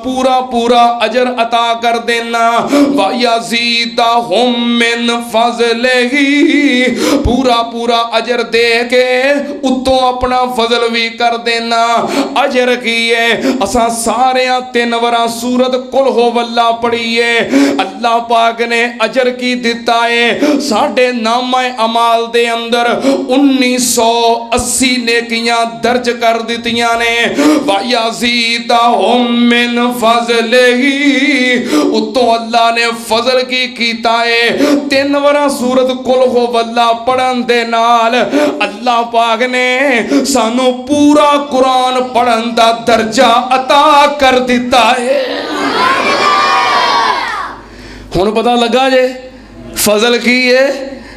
پورا پورا اجر عطا کر دینا وَيَزِيدَهُم مِّن فَضْلِهِ پورا پورا اجر دے کے اتوں اپنا فضل بھی کر دینا اجر کیے اساں سارے تین ورا سورت قل ہو واللہ پڑھیے اللہ پاک نے اجر کی دیتا ہے ساڑھے نامہ اعمال دے اندر 1980 نیکیاں درج کر دیتیاں نے وَيَزِيدَهُم مِّن فضل ہی اتوں اللہ نے فضل کی کیتا ہے تین ورا سورت قل ہو واللہ پڑھن دے نال اللہ پاک نے سانو پورا قرآن پڑھن دا درجہ عطا کر دیتا ہے ہن پتہ لگا جے فضل کی ہے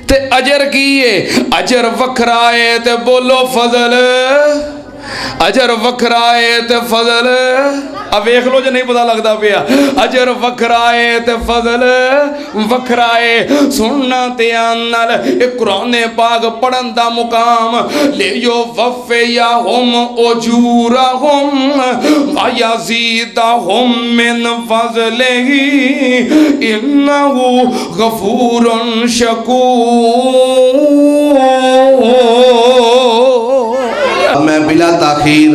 تے اجر کی ہے اجر وکھرائے تے بولو فضل اجر وکھرائے تے فضل اب ایک لو جو نہیں پتا لگتا پیا اجر وکھرائے تے فضل وکھرائے سننا تیانل ایک قرآن پاک پڑھن دا مقام لیو وفیہم اجورہم ویزیدہم من فضلہ انہو غفور شکور میں بلا تاخیر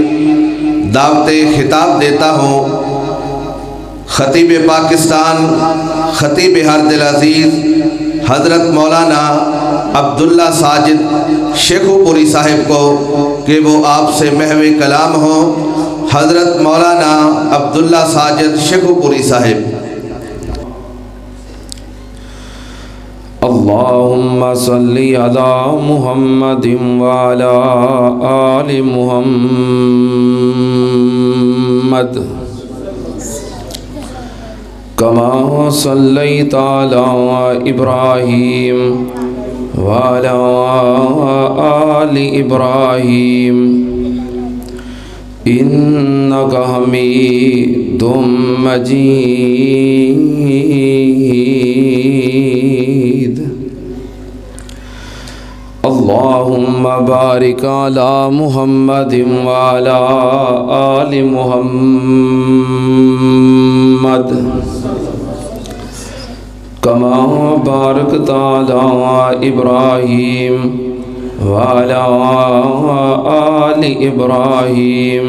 دعوت خطاب دیتا ہوں خطیب پاکستان خطیب ہرد العزیز حضرت مولانا عبداللہ ساجد شیخو پوری صاحب کو کہ وہ آپ سے محو کلام ہو حضرت مولانا عبداللہ ساجد شیخو پوری صاحب اللہم صلی علی محمد وعلی آل محمد کما صلیت علی ابراہیم وعلی آل ابراہیم انک حمید مجید اللہم بارک علی محمد وعلی آل محمد کما بارکت علی ابراہیم وعلی آل ابراہیم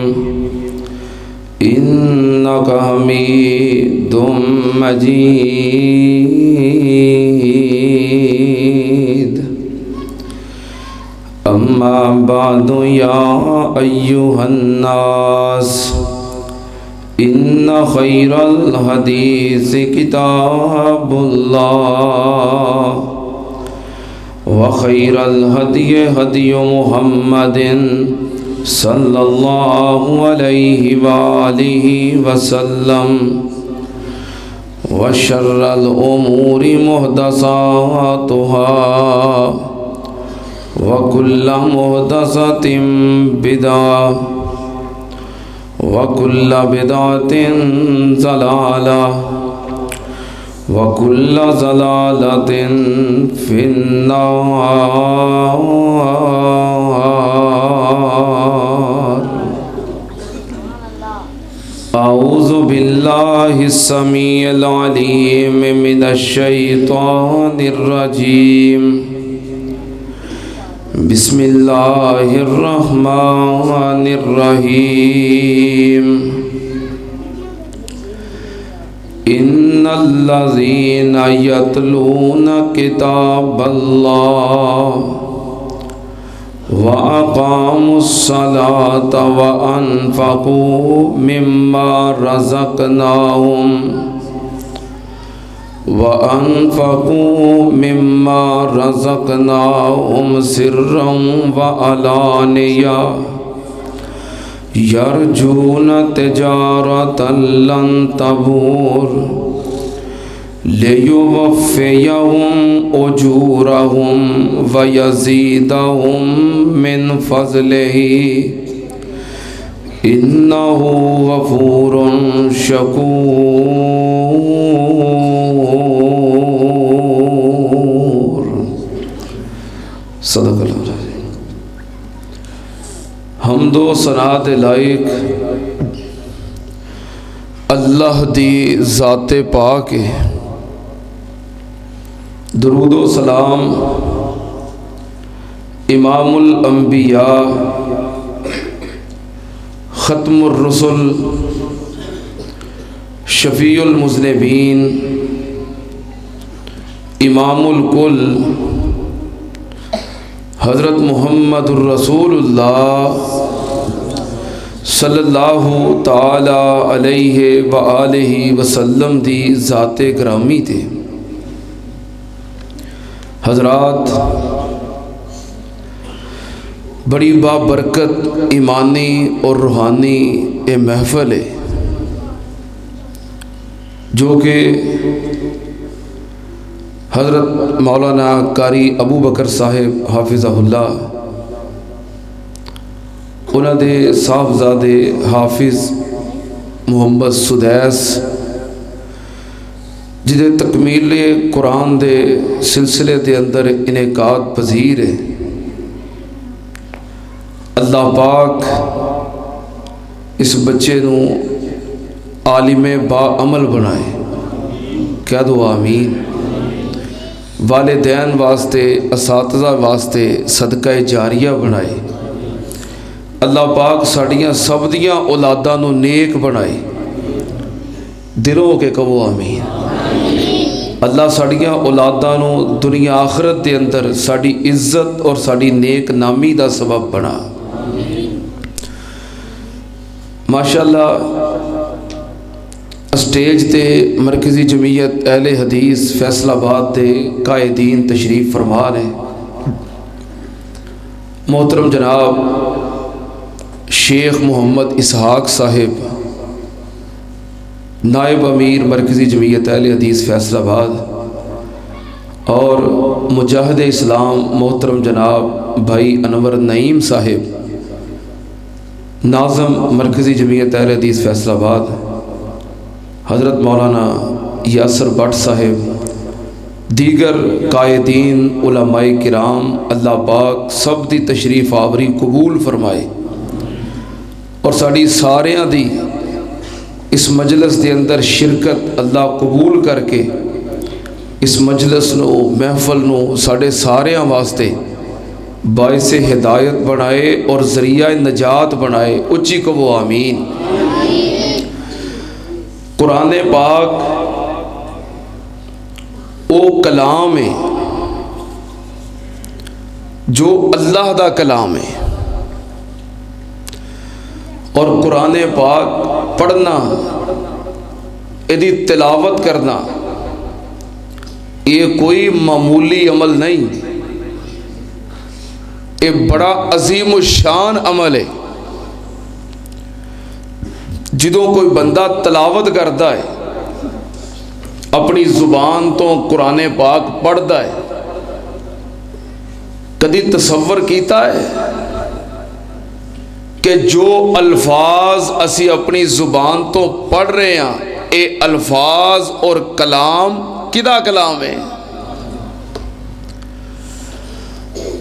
انک حمید مجید اما بعد یا ایہا الناس ان خیر الحدیث کتاب اللہ وخیر الہدی ہدی محمد صلی اللہ علیہ وآلہ وسلم وشر الامور محدثاتها وكل محدثة بدعة وكل بدعة ضلالة وكل ضلالة في النار أعوذ بالله السميع العليم من الشيطان الرجيم بسم الله الرحمن الرحيم إن الذين يتلون كتاب الله وأقاموا الصلاة وأنفقوا مما رزقناهم سرا وعلانية يرجون تجارة لن تبور ليوفيهم أجورهم ويزيدهم من فضله إنه غفور شكور صدق اللہ العظیم حمد و ثنا لائق اللہ دی ذات پاک ہے۔ درود و سلام امام الانبیاء ختم الرسل شفیع المذنبین امام الکل حضرت محمد الرسول اللہ صلی اللہ تعالی علیہ وآلہ وسلم دی ذات گرامی تے۔ حضرات، بڑی بابرکت ایمانی اور روحانی یہ محفل ہے جو کہ حضرت مولانا قاری ابو بکر صاحب حافظہ اللہ انہاں دے صاحبزادے حافظ محمد سدیس جدے تکمیل قرآن دے سلسلے دے اندر انعقاد پذیر ہے۔ اللہ پاک اس بچے نو عالم با عمل بنائے، کہہ دو آمین۔ والدین واسطے، اساتذہ واسطے صدقہ جاریہ بنائے۔ اللہ پاک ساڑیاں سب دیاں اولاداں نو نیک بنائے، دلوں کے کہو آمین۔ اللہ ساڑیاں اولاداں نو دنیا آخرت دے اندر ساڑی عزت اور ساڑی نیک نامی دا سبب بنا۔ ماشاءاللہ اسٹیج تے مرکزی جمعیت اہل حدیث فیصل آباد دے قائدین تشریف فرما نے۔ محترم جناب شیخ محمد اسحاق صاحب نائب امیر مرکزی جمعیت اہل حدیث فیصل آباد اور مجاہد اسلام محترم جناب بھائی انور نعیم صاحب ناظم مرکزی جمعیت اہل حدیث فیصل آباد، حضرت مولانا یاسر بٹ صاحب، دیگر قائدین علماء کرام، اللہ پاک سب دی تشریف آوری قبول فرمائے اور ساڑی ساریاں دی اس مجلس دے اندر شرکت اللہ قبول کر کے اس مجلس نو محفل نو ساڑے ساریاں واسطے باعث ہدایت بنائے اور ذریعہ نجات بنائے، اچھی کہو آمین۔ قرآن پاک او کلام ہے جو اللہ دا کلام ہے، اور قرآن پاک پڑھنا، ادھی تلاوت کرنا یہ کوئی معمولی عمل نہیں، یہ بڑا عظیم الشان عمل ہے۔ جدوں کوئی بندہ تلاوت کرتا ہے، اپنی زبان تو قرآن پاک پڑھتا ہے، کدی تصور کیتا ہے کہ جو الفاظ اسی اپنی زبان تو پڑھ رہے ہیں اے الفاظ اور کلام کدا کلام ہے؟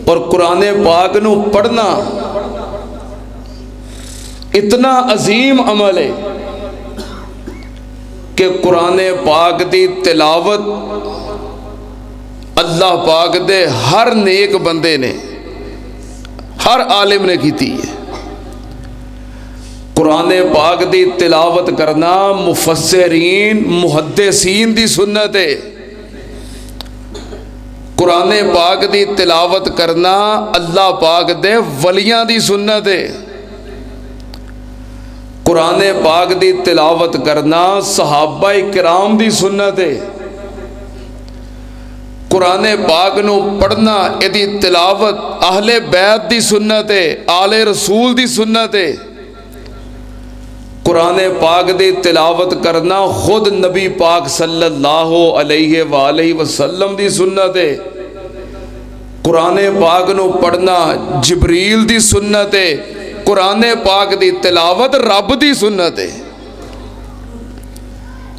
اور قرآن پاک نو پڑھنا اتنا عظیم عمل ہے کہ قرآن پاک دی تلاوت اللہ پاک دے ہر نیک بندے نے، ہر عالم نے کیتی ہے۔ قرآن پاک دی تلاوت کرنا مفسرین محدثین دی سنت ہے۔ قرآن پاک دی تلاوت کرنا اللہ پاک دے ولیاں دی سنت ہے۔ قرآن پاک دی تلاوت کرنا صحابہ کرام دی سنت ہے۔ قرآن پاک نو پڑھنا ادی تلاوت اہل بیت دی سنت ہے، آل رسول دی سنت ہے۔ قرآن پاک دی تلاوت کرنا خود نبی پاک صلی اللہ علیہ وآلہ وسلم دی سنت ہے۔ قرآن پاک نو پڑھنا جبریل دی سنت ہے۔ قرآن پاک دی تلاوت رب دی سنت ہے۔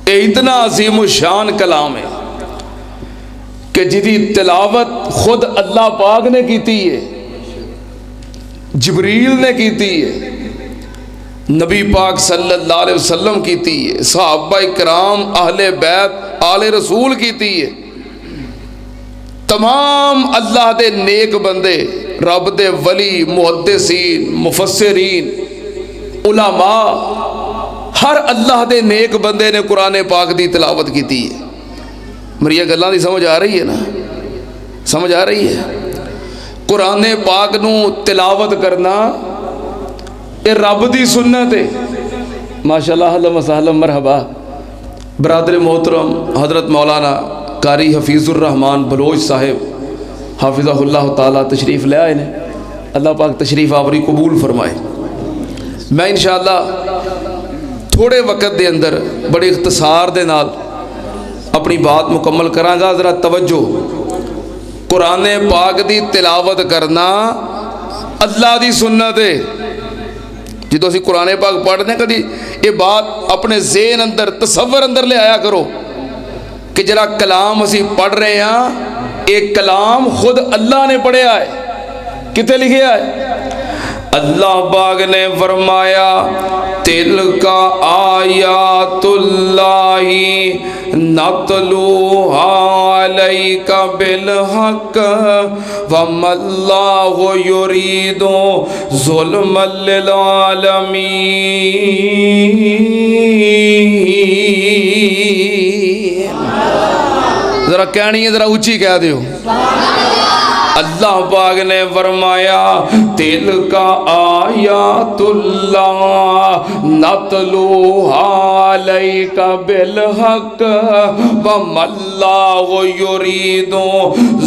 یہ اتنا عظیم الشان کلام ہے کہ جدی تلاوت خود اللہ پاک نے کیتی ہے، جبریل نے کیتی ہے، نبی پاک صلی اللہ علیہ وسلم کیتی ہے، صحابہ کرام اہل بیت آل رسول کیتی ہے، تمام اللہ دے نیک بندے، رب دے ولی، محدثین، مفسرین، علماء، ہر اللہ دے نیک بندے نے قرآن پاک دی تلاوت کیتی ہے۔ میری یہ گلاں دی سمجھ آ رہی ہے نا؟ سمجھ آ رہی ہے؟ قرآن پاک نو تلاوت کرنا یہ رب دی سنت ہے۔ ماشاءاللہ، اہلا وسہلا، مرحبا۔ برادر محترم حضرت مولانا قاری حفیظ الرحمان بلوچ صاحب حافظہ اللہ تعالیٰ تشریف لے آئے نے، اللہ پاک تشریف آوری قبول فرمائے۔ میں انشاءاللہ تھوڑے وقت دے اندر بڑے اختصار دے نال اپنی بات مکمل کراں گا۔ ذرا توجہ، قرآن پاک دی تلاوت کرنا اللہ دی سنت ہے۔ جدو اسی قرآن پاک پڑھنے کدی یہ بات اپنے ذہن اندر، تصور اندر لے آیا کرو کہ جڑا کلام اسی پڑھ رہے ہیں ایک کلام خود اللہ نے پڑھیا ہے۔ کتے لکھیا ہے؟ اللہ پاک نے فرمایا تلک آیات اللہ نتلوہا علیک بالحق وما اللہ یرید ظلما للعالمین۔ ذرا کہنی ہے، ذرا اونچی کہہ دیو۔ اللہ پاک نے فرمایا تلک آیات اللہ نتلوہا علیک بالحق وما اللہ یرید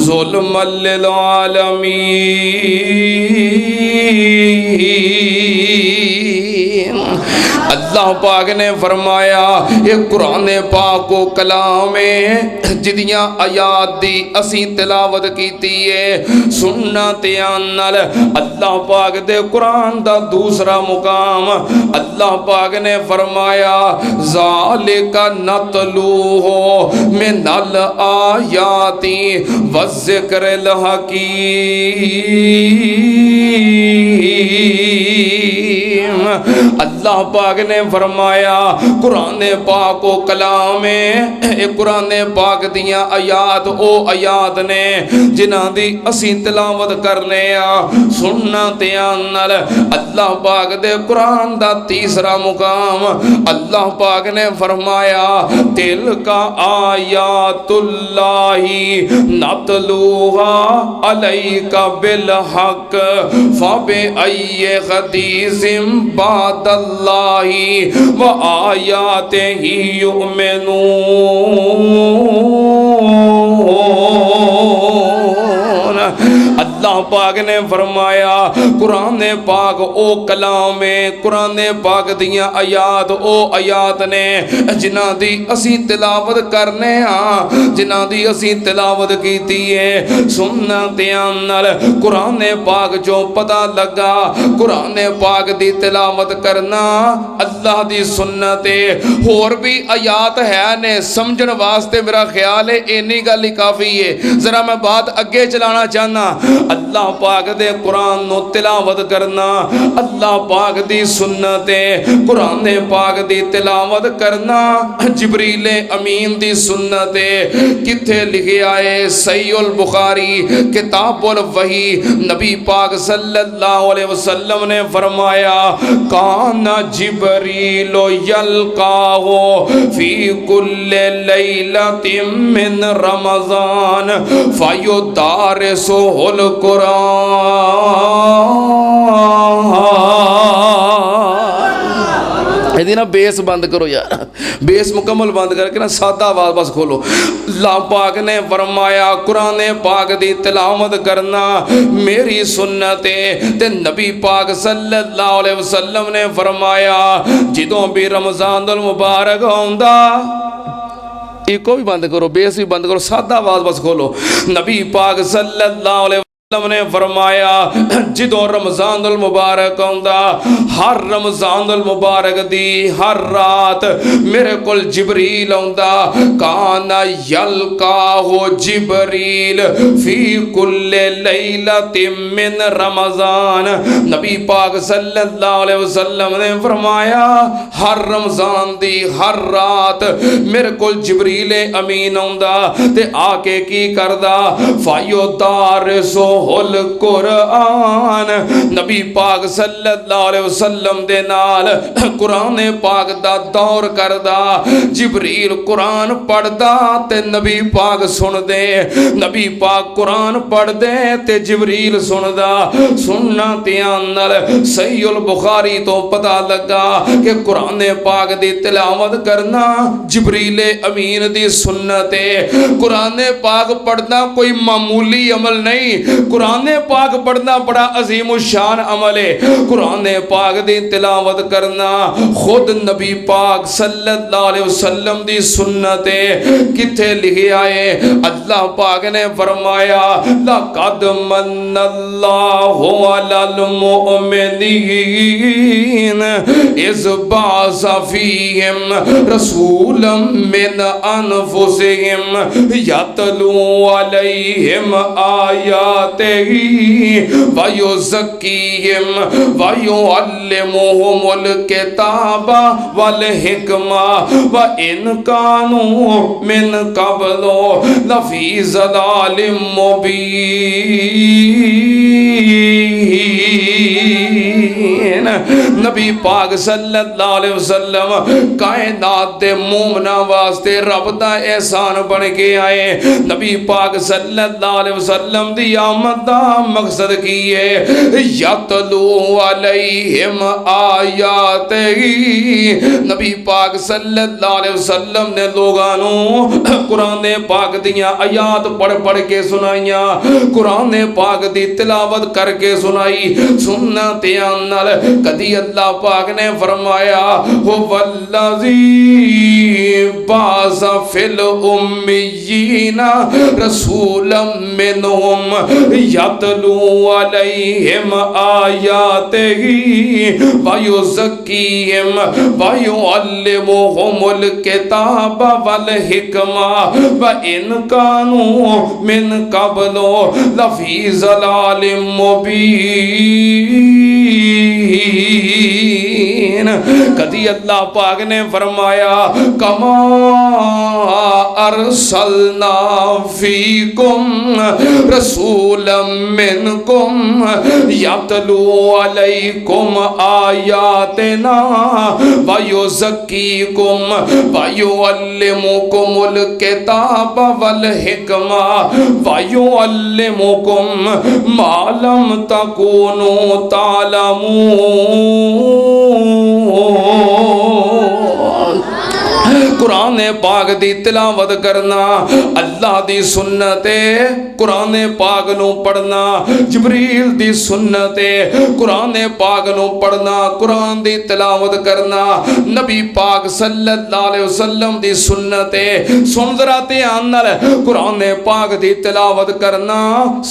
ظلما للعالمین۔ اللہ پاک نے فرمایا یہ قرآن پاک کو کلام ہے جدیاں آیات دی اسی تلاوت کیتی ہے۔ سننا تیان نال اللہ پاک دے قرآن دا دوسرا مقام اللہ پاک نے فرمایا ذالک نتلوہ من الآیات والذکر الحکیم۔ اللہ پاک نے فرمایا قرآن پاک کو کلام ہے، قرآن پاک دیاں آیات او آیات نے جنہاں دی اسی تلاوت کرنے سننا تیان نال۔ اللہ پاک دے قرآن دا تیسرا مقام اللہ پاک نے فرمایا تلک آیات اللہ نتلوہا علیک بالحق فبأی حدیث بعد اللہ وآیاتہ یؤمنون۔ اللہ پاک نے فرمایا قرآن پاک او کلام ہے، قرآن پاک دیاں آیات او آیات نے جنہاں دی اسی تلاوت کرنے جنہاں دی اسی تلاوت کیتی ہے۔ سننا دھیان نال قرآن پاک جو پتہ لگا قرآن پاک دی تلاوت کرنا اللہ دی سنت ہے۔ اور بھی آیات ہے نے سمجھن واسطے میرا خیال ہے اینی گل ہی کافی ہے۔ ذرا میں بات اگے چلانا چاہنا۔ اللہ پاک دے قرآن نو تلاوت کرنا اللہ پاک دی سنت ہے۔ قرآن پاک دی تلاوت کرنا جبریل امین دی سنت ہے۔ کتھے لکھے آئے صحیح البخاری کتاب الوحی نبی پاک صلی اللہ علیہ وسلم نے فرمایا کان جبریل یلقاہ فی کل لیلۃ من رمضان فیدارسہ القرآن۔ نا بیس بند کرو یار، بیس مکمل بند کر کے نا سادہ آواز بس کھولو۔ اللہ پاک نے فرمایا قرآن پاک دی تلاوت کرنا میری سنت ہے۔ تے نبی پاک صلی اللہ علیہ وسلم نے فرمایا جدوں بھی رمضان المبارک ہوندا، ایک کو بھی بند کرو، بیس بھی بند کرو، سادہ آواز بس کھولو۔ نبی پاک صلی اللہ علیہ نے فرمایا جدوں رمضان المبارک آندا ہر رمضان المبارک دی ہر رات میرے کول جبریل آندا کانا یلقاہ جبریل فی کل لیلۃ من رمضان نبی پاک صلی اللہ علیہ وسلم نے فرمایا ہر رمضان دی ہر رات میرے کول جبریل امین آندا تے آ کے کی کردا فایو دارسو القرآن نبی پاک صلی اللہ علیہ وسلم دے نال قرآن پاک دا دور کردا جبریل قرآن پڑھدا تے نبی پاک سن دے نبی پاک قرآن پڑھ دے تے جبریل سندا سننا تیان نال صحیح البخاری تو پتہ لگا کہ قرآن پاک دی تلاوت کرنا جبریل امین دی سنت ہے قرآن پاک پڑھنا کوئی معمولی عمل نہیں قرآن پاک پڑھنا بڑا عظیم الشان عمل ہے قرآن پاک دی تلاوت کرنا خود نبی پاک صلی اللہ علیہ وسلم دی سنت ہے کتھے لکھے آئے اللہ پاک نے فرمایا لَقَدْ مَنَّ اللَّهُ عَلَى الْمُؤْمِنِينَ إِذْ بَعَثَ فِيهِمْ رَسُولًا مِّنْ أَنفُسِهِمْ يَتْلُو عَلَيْهِمْ آيَاتِهِ وَيُزَكِّيهِمْ وَيُعَلِّمُهُمُ الْكِتَابَ وَالْحِكْمَةَ وَإِنْ كَانُوا مِنْ قَبْلُ لَفِي ضَلَالٍ مُبِينٍ نبی پاک صلی اللہ علیہ وسلم کائنات دے مومنہ واسطے رب دا احسان بن کے آئے نبی پاک صلی اللہ علیہ وسلم دی آمد دا مقصد کی ہے یتلو علیہم آیاتہی نبی پاک صلی اللہ علیہ وسلم نے لوگانوں قرآن پاک دیاں آیات پڑھ پڑھ کے سنائیاں قرآن پاک دی تلاوت کر کے سنائی سننا تیان نال کدی اللہ پاک نے فرمایا وَالَّذِي بَعَثَ فِي الْأُمِّيِّينَ رَسُولًا مِّنْهُمْ يَتْلُو عَلَيْهِمْ آيَاتِهِ وَيُزَكِّيهِمْ وَيُعَلِّمُهُمُ الْكِتَابَ وَالْحِكْمَةَ وَإِنْ كَانُوا مِنْ قَبْلُ لَفِي ضَلَالٍ مُبِينٍ کدی اللہ پاک نے فرمایا کما ارسلنا فیکم رسولا منکم یتلو علیکم آیاتنا ویزکیکم ویعلمکم الکتاب والحکمہ ویعلمکم ما لم تکونوا تعلمون قرآن پاک دی تلاوت کرنا اللہ دی سنت ہے قرآن پاک نو پڑھنا جبریل دی سنت ہے قرآن پاک نو پڑھنا قرآن دی تلاوت کرنا نبی پاک صلی اللہ علیہ وسلم دی سنت ہے سن ذرا دھیان نال قرآن پاک دی تلاوت کرنا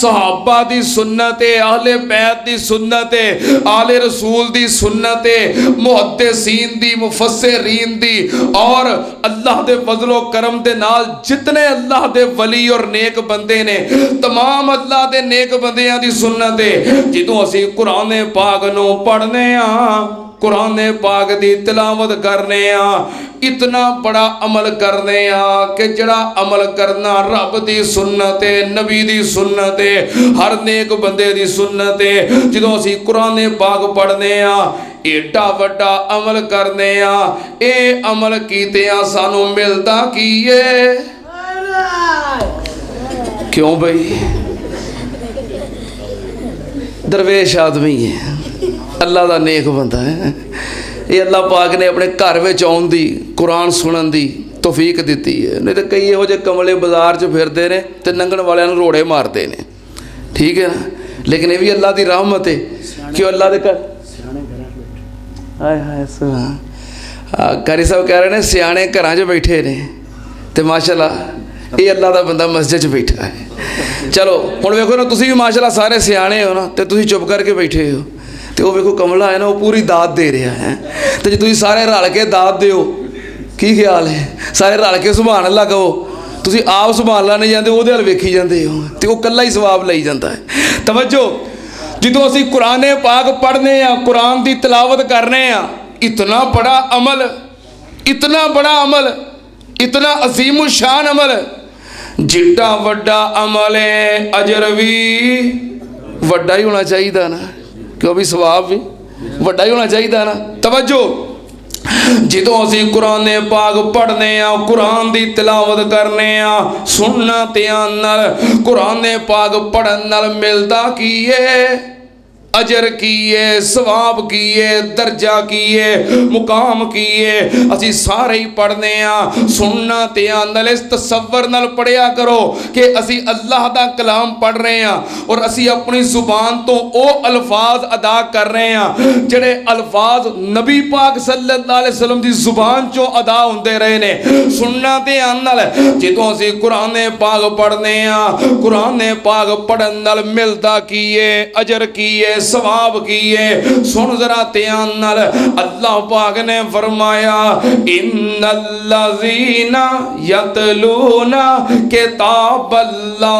صحابہ دی سنت ہے اہل بیت دی سنت ہے آل رسول دی سنت ہے محدثین دی مفسرین دی اور اللہ دے فضل و کرم دے نال جتنے اللہ دے ولی اور نیک بندے نے تمام اللہ دے نیک بندیاں دی سنت ہے جدوں اسی قرآن پاک نو پڑھنے ہاں قرآن پاک دی تلاوت کرنے ہاں اتنا بڑا عمل کرنے ہاں کہ جڑا عمل کرنا رب دی سنت ہے نبی دی سنت ہے ہر نیک بندے دی سنت ہے جدوں اسی قرآن پاک پڑھنے ہاں ایڈا وڈا عمل کرنے ہاں اے عمل کیتے ہاں سانو ملدا کیے کیوں بھئی درویش آدمی ہے اللہ دا نیک بندہ ہے یہ اللہ پاک نے اپنے گھر وچ آن دی قرآن سنن دی توفیق دیتی ہے نہیں تو کئی ہو جے کملے بازار چ پھردے نے تے ننگن والے نوں روڑے مارتے نے ٹھیک ہے نا لیکن یہ بھی اللہ دی رحمت ہے کہ اللہ دے گھر ہائے ہائے سبحان قاری صاحب کہہ رہے ہیں سیانے گھراں چ بیٹھے نے تے ماشاءاللہ ਇਹ ਅੱਲਾ ਦਾ ਬੰਦਾ ਮਸਜਿਦ 'ਚ ਬੈਠਾ ਹੈ। ਚਲੋ ਹੁਣ ਵੇਖੋ ਨਾ, ਤੁਸੀਂ ਵੀ ਮਾਸ਼ਾਅੱਲਾ ਸਾਰੇ ਸਿਆਣੇ ਹੋ ਨਾ, ਤੇ ਤੁਸੀਂ ਚੁੱਪ ਕਰਕੇ ਬੈਠੇ ਹੋ, ਤੇ ਉਹ ਵੇਖੋ ਕਮਲਾ ਹੈ ਨਾ, ਉਹ ਪੂਰੀ ਦਾਤ ਦੇ ਰਿਹਾ ਹੈ। ਤੇ ਜੇ ਤੁਸੀਂ ਸਾਰੇ ਰਲ ਕੇ ਦਾਤ ਦਿਓ, ਕੀ ਖਿਆਲ ਹੈ? ਸਾਰੇ ਰਲ ਕੇ ਸੁਭਾਨ ਅੱਲਾ ਕਹੋ, ਤੁਸੀਂ ਆਪ ਸੁਭਾਨ ਅੱਲਾ ਨਹੀਂ ਜਾਂਦੇ, ਉਹਦੇ ਵੱਲ ਵੇਖੀ ਜਾਂਦੇ ਹੋ, ਤੇ ਉਹ ਇਕੱਲਾ ਹੀ ਸਵਾਬ ਲਈ ਜਾਂਦਾ ਹੈ। ਤਵੱਜੋ, ਜਦੋਂ ਅਸੀਂ ਕੁਰਾਨ ਪਾਕ ਪੜ੍ਹਨੇ ਆ, ਕੁਰਾਨ ਦੀ ਤਿਲਾਵਤ ਕਰਨੇ ਆ, ਇਤਨਾ ਬੜਾ ਅਮਲ, ਇਤਨਾ ਬੜਾ ਅਮਲ, ਇਤਨਾ ਅਜ਼ੀਮ ਸ਼ਾਨ ਅਮਲ, ਜਿੱਡਾ ਵੱਡਾ ਅਮਲ ਹੈ ਅਜਰ ਵੀ ਵੱਡਾ ਹੀ ਹੋਣਾ ਚਾਹੀਦਾ ਨਾ, ਕਿਉਂ ਵੀ ਸਵਾਬ ਵੀ ਵੱਡਾ ਹੀ ਹੋਣਾ ਚਾਹੀਦਾ ਨਾ। ਤਵੱਜੋ, ਜਦੋਂ ਅਸੀਂ ਕੁਰਾਨ ਪਾਕ ਪੜ੍ਹਨੇ ਆ, ਕੁਰਾਨ ਦੀ ਤਿਲਾਵਤ ਕਰਨੇ ਆ, ਸੁਣਨਾ ਧਿਆਨ ਨਾਲ, ਕੁਰਾਨ ਪਾਕ ਪੜ੍ਹਨ ਨਾਲ ਮਿਲਦਾ ਕੀ ਹੈ? ਅਜਰ ਕੀ ਹੈ, ਸਵਾਬ ਕੀ ਹੈ, ਦਰਜਾ ਕੀ ਹੈ, ਮੁਕਾਮ ਕੀ ਹੈ? ਅਸੀਂ ਸਾਰੇ ਹੀ ਪੜ੍ਹਨੇ ਆ, ਸੁਣਨਾ ਧਿਆਨ ਨਾਲ, ਇਸ ਤਸੱਵਰ ਨਾਲ ਪੜ੍ਹਿਆ ਕਰੋ ਕਿ ਅਸੀਂ ਅੱਲਾਹ ਦਾ ਕਲਾਮ ਪੜ੍ਹ ਰਹੇ ਹਾਂ, ਔਰ ਅਸੀਂ ਆਪਣੀ ਜ਼ੁਬਾਨ ਤੋਂ ਉਹ ਅਲਫਾਜ਼ ਅਦਾ ਕਰ ਰਹੇ ਹਾਂ ਜਿਹੜੇ ਅਲਫਾਜ਼ ਨਬੀ ਪਾਕ ਸੱਲੱਲਾਹੁ ਅਲੈਹਿ ਵਸੱਲਮ ਦੀ ਜ਼ੁਬਾਨ ਚੋਂ ਅਦਾ ਹੁੰਦੇ ਰਹੇ ਨੇ। ਸੁਣਨਾ ਧਿਆਨ ਨਾਲ, ਜਦੋਂ ਅਸੀਂ ਕੁਰਾਨ ਪਾਕ ਪੜ੍ਹਨੇ ਆ, ਕੁਰਾਨ ਪਾਕ ਪੜ੍ਹਨ ਨਾਲ ਮਿਲਦਾ ਕੀ ਹੈ? ਅਜਰ ਕੀ ਹੈ, ਸਵਾਬ ਕੀ ਹੈ? ਸੁਣ ਜ਼ਰਾ ਧਿਆਨ ਨਾਲ, ਅੱਲਾਹ ਪਾਕ ਨੇ ਫਰਮਾਇਆ, ਇਨੱਲਜ਼ੀਨਾ ਯਤਲੂਨਾ ਕਿਤਾਬੱਲਾਹ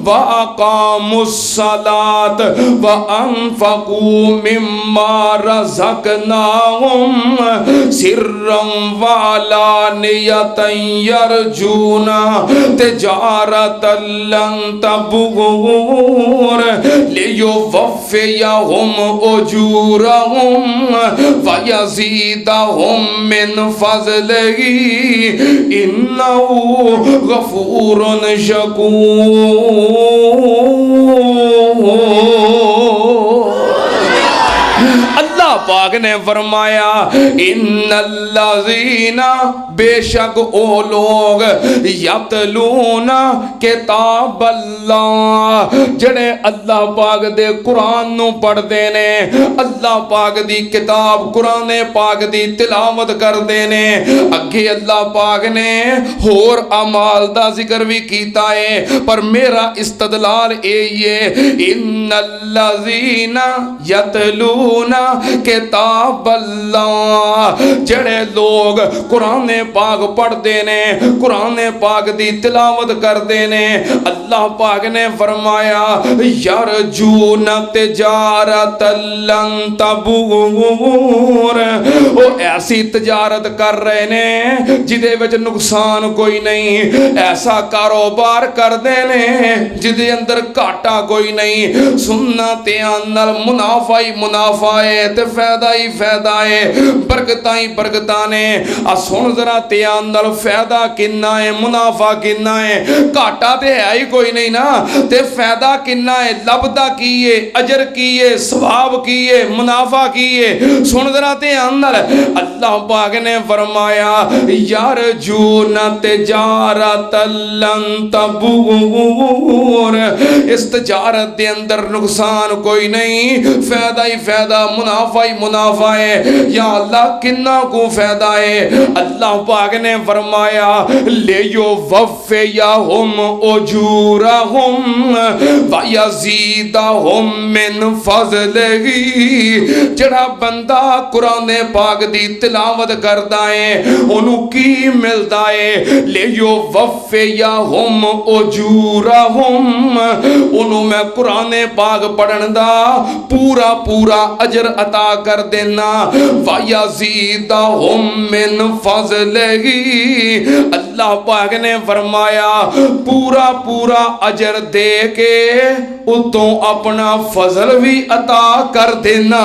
व अक़ामुस्सलात व अनफ़क़ू मिम्मा रज़क़नाहुम सिर्रन व अलानियतन यरजूना तिजारतन लन तबूर लियुवफ़्फ़ियहुम उजूरहुम व यज़ीदहुम मिन फ़ज़लिही इन्नहु गफ़ूरुन शकूर। अल्लाह पाक ने फरमाया, इन्नल्लज़ीना बेशक ओ लोग, यतलूना किताबल्लाह जड़े अल्लाह पाक दे कुरान नू पढ़दे ने, अल्लाह पाक दी किताब कुरान पाक दी तिलावत करदे ने। अगे अल्लाह पाक ने होर अमाल दा जिक्र भी कीता है, पर मेरा इस्तदलाल यही है, इन्नल्लज़ीना यतलूना किताबल्लाह जड़े लोग कुरान पाक पढ़ते ने, कुरान पाक दी तिलावत करते ने, अल्लाह पाक ने फरमाया, यरजून तिजारतन लन तबूर, वो ऐसी तिजारत कर रहे ने जिदे विच नुकसान कोई नहीं, ऐसा कारोबार करते ने जिदे अंदर घाटा कोई नहीं। सुनना ध्यान नाल, मुनाफा ही मुनाफा है, फायदा ही फायदा है, बरकतां ही बरकतां ने। आ सुन जरा ध्यान नाल, फायदा किन्ना है, मुनाफा किन्ना है? घाटा ते है ही कोई नहीं ना, ते फायदा किन्ना है? लभदा की है? अजर की है? सवाब की है? मुनाफा की है? सुन जरा ध्यान नाल, अल्लाह पाक ने फरमाया, यरजून तिजारतन लन तबूर, इस तिजारत दे अंदर नुकसान कोई नहीं, फायदा ही फायदा, मुनाफा ही मुनाफा है। या अल्लाह किन्ना को फायदा है? अल्लाह पाक ने फरमाया, लियुवफ़्फ़ियहुम उजूरहुम व यज़ीदहुम मिन फ़ज़लिही, जड़ा बंदा कुरान पाक दी तिलावत करदा है ओनू की मिलदा है? लियुवफ़्फ़ियहुम उजूरहुम, ओनू मैं कुरान पाक पढ़न दा पूरा पूरा अजर अता कर देना। वयज़ीदहुम मिन फ़ज़लिही, अल्लाह पाक ने फरमाया, पूरा पूरा अजर दे के उतों अपना फजल भी अता कर देना।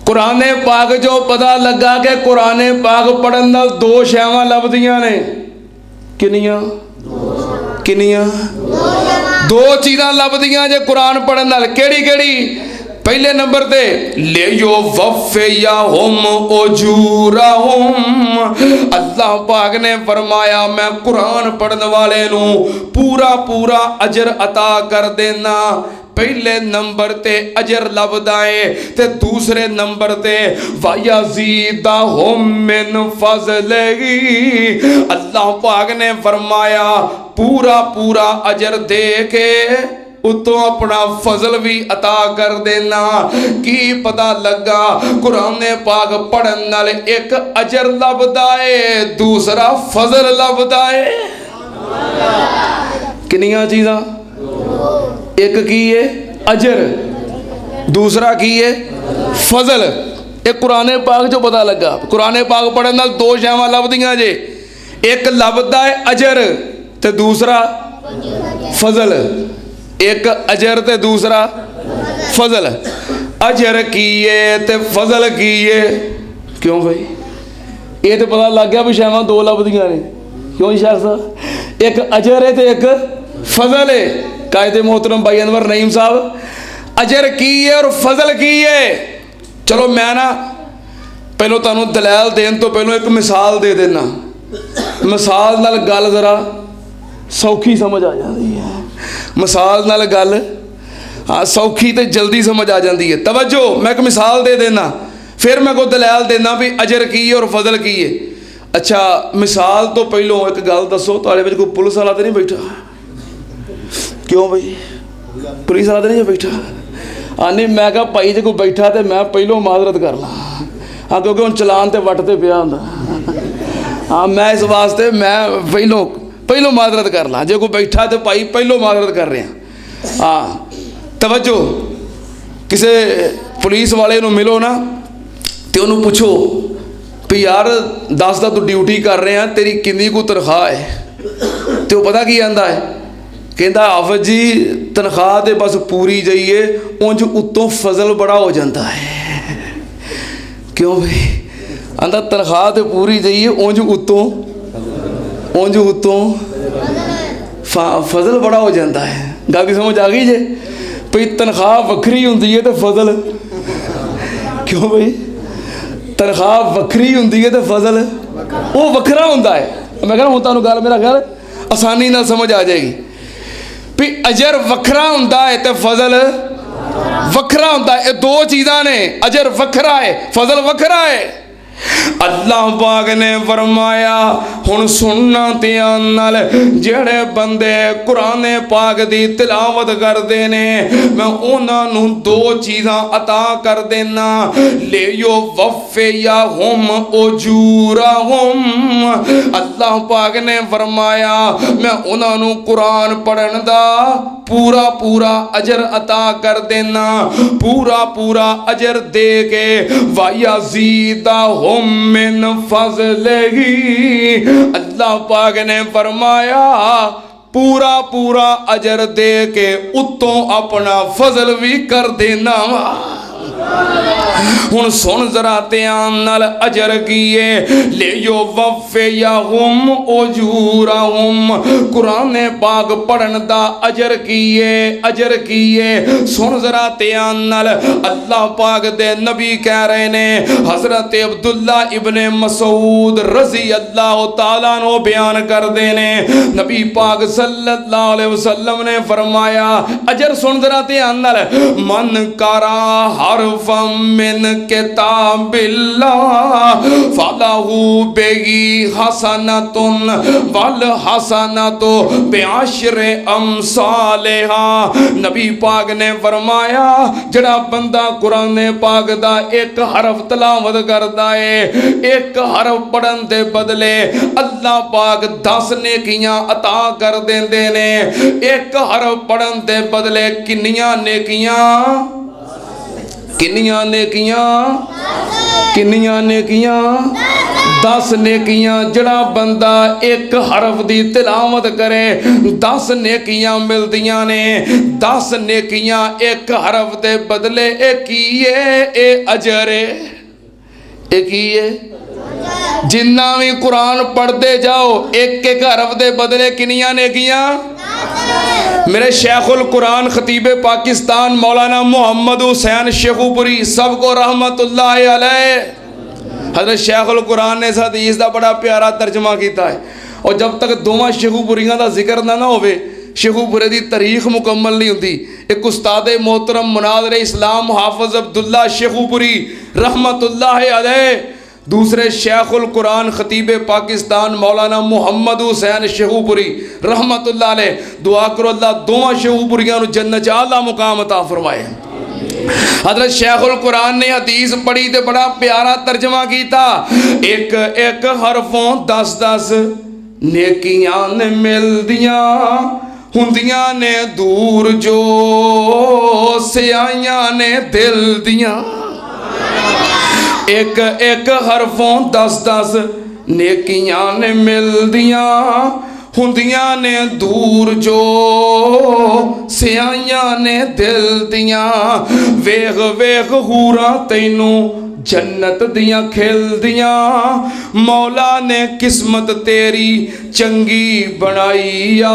कुरान पाक जो पता लगा कि कुरान पाक पढ़न नाल दो शैवां लभदियां ने, किनियां किनियां? दो चीज़ां लभदियां जे कुरान पढ़न नाल। केड़ी केड़ी? पहले नंबर ते लियुवफ़्फ़ियहुम उजूरहुम, अल्लाह पाक ने फरमाया, मैं कुरान पढ़ने वाले नू पूरा पूरा अजर अता कर देना। पहले नंबर ते अजर लभदा है ते दूसरे नंबर ते वयज़ीदहुम मिन फज़लिही। अल्लाह पाक ने फरमाया पूरा पूरा अजर दे के उतों अपना फजल भी अता कर देना। की पता लगा कुरान पाक पढ़न नाल एक अजर लभदा है दूसरा फजल लभदा है। किनियां चीज़ां, एक की है अजर, दूसरा की है फजल। एक कुरान पाक जो पता लगा। कुरान पाक पढ़न नाल दो शैवां लभदियां जे, एक लभदा है अजर ते दूसरा फजल। एक अजर ते दूसरा फजल। अजर की है ते फजल की है। क्यों भाई, ये तो पता लग गया भी शैवां दो लभदियां ने। क्यों शाह साहब, एक अजर है तो एक फजल है। कायदे मोहतरम भाई अनवर नईम साहब, अजर की है और फजल की है। चलो मैं ना पहलों तुहानूं दलैल देन तो पहलों एक मिसाल दे देना। मिसाल नाल गल जरा सौखी समझ आ जाती है। मिसाल नाल गल हाँ सौखी तो जल्दी समझ आ जाती है। तवज्जो, मैं एक मिसाल दे देना फिर मैं को दलैल देना भी अजर की है और फजल की है। अच्छा मिसाल तो पहलों एक गल दसो, तुहाडे विच कोई पुलिस वाला तो नहीं बैठा? क्यों भाई, पुलिस वाला तो नहीं बैठा? हाँ नहीं, मैं कहा भाई जे कोई बैठा तो मैं पहलों माजरत कर ला। हाँ क्योंकि हुण चलान तो वट ते पिया हुंदा। हाँ मैं इस वास्ते मैं पहलों माजरत कर ला। जे कोई बैठा तो भाई पहलों माजरत कर रहे। हाँ तवज्जो, किसी पुलिस वाले नूं मिलो ना तो उन्होंने पूछो भी यार दस दा तू ड्यूटी कर रहे हैं, तेरी कितनी को तनख्वाह है? तो पता की आंदा है, कहता हाफिज जी तनख्वाह तो बस पूरी जाइए, उंज उत्तों फजल बड़ा हो जाता है। क्यों भाई? आंदा तनख्वाह तो पूरी जाइए, उंज उत्तों फजल बड़ा हो जाता है। गल की समझ आ गई जे भाई तनख्वाह वक्री होंदी है तो फजल। क्यों भाई, तनख्वाह वक्री होंदी है तो फजल वो वखरा होंदा है। मैं कह रहा हूँ तुहानूं गल मेरा ख्याल आसानी नाल समझ आ जाएगी भी अजर वखरा होंदा है तो फजल वखरा होंदा है। ये दो चीज़ां ने, अजर वखरा है फजल वखरा है। अल्लाह पाक ने फरमाया हुण सुनना ध्यान नाल, जेड़े बंदे कुरान पाक दी तिलावत करते ने मैं उन्हां नूं दो चीज़ां अता कर देना। ले यो वफ़े या हुम उजूरहुम। अल्लाह पाक ने फरमाया मैं उन्हां नूं कुरान पढ़न दा पूरा पूरा अजर अता कर देना, पूरा पूरा अजर दे के वयज़ीदहुम मिन फज़लिही। अल्लाह पाक ने फरमाया पूरा पूरा अजर दे के उत्तों अपना फजल भी कर देना वा। हुण सुन जरा ध्यान नाल, अजर कीए ले यो वफ़े या हुम उजूरहुम। कुरान पाक पढ़न दा अजर कीए सुन जरा ध्यान नाल। अल्लाह पाक दे नबी कह रहे ने, हजरत अब्दुल्ला इब्ने मसूद रज़ी अल्लाह तआला नो बयान करदे ने, नबी पाक सल्लल्लाहु अलैहि वसल्लम ने फरमाया अजर सुन जरा ध्यान नाल, मन करा हरफम मिन किताबिल्लाह फलहू बेगी हसनतुन वल हसनतु बिअश्रि अमसालिहा। नबी पाक ने फरमाया जड़ा बंदा कुरान पाक दा एक हरफ तलावत करदा है, एक हरफ पढ़न दे बदले अल्लाह पाक 10 नेकियां अता कर देंदे ने। एक हरफ पढ़न दे बदले किन्नियां नेकियां? किन्नियां नेकियां? किन्नियां नेकियां? 10 नेकियां। जड़ा बंदा एक हरफ दी तिलावत करे 10 नेकियां मिलदियां ने। 10 नेकियां एक हरफ दे बदले एक ही है, ए अजर है। एक ही है। जिन्ना भी कुरान पढ़ते जाओ एक एक हरफ दे बदले किन्नियां नेकियां? मेरे शेखुल कुरान खतीब पाकिस्तान मौलाना मोहम्मद हुसैन शेखुपुरी सबको रहमतुल्लाह अलैह, हज़रत शेखुल कुरान ने इस हदीस का बड़ा प्यारा तर्जमा किया है। और जब तक दोवां शेखुपुरियां का जिक्र ना होवे शेखूपुरे की तारीख मुकम्मल नहीं होती। एक उस्ताद मोहतरम मुनाज़िर इस्लाम हाफिज़ अब्दुल्ला शेखूपुरी रहमतुल्लाह अलैह, दूसरे शेखुल कुरान खतीब पाकिस्तान मौलाना मोहम्मद हुसैन शेखूपुरी रहमतुल्लाह अलैह। दुआ करो अल्लाह दोवां शेखूपुरियां नूं जन्नत च आला मुकाम अता फरमाए। हज़रत शेखुल कुरान ने हदीस पढ़ी तो बड़ा प्यारा तर्जमा किया, एक एक हरफों 10-10 नेकियां ने मिलदियां हुंदियां ने दूर जो सियाइयां ने दिल दियां। एक एक हरफों 10-10 नेकियां ने मिलदियां हुंदियां ने दूर जो सियाइयां ने दिल दियां। वेख वेख हूरां तैनू जन्नत दियां खिलदियां, मौला ने किस्मत तेरी चंगी बनाई आ।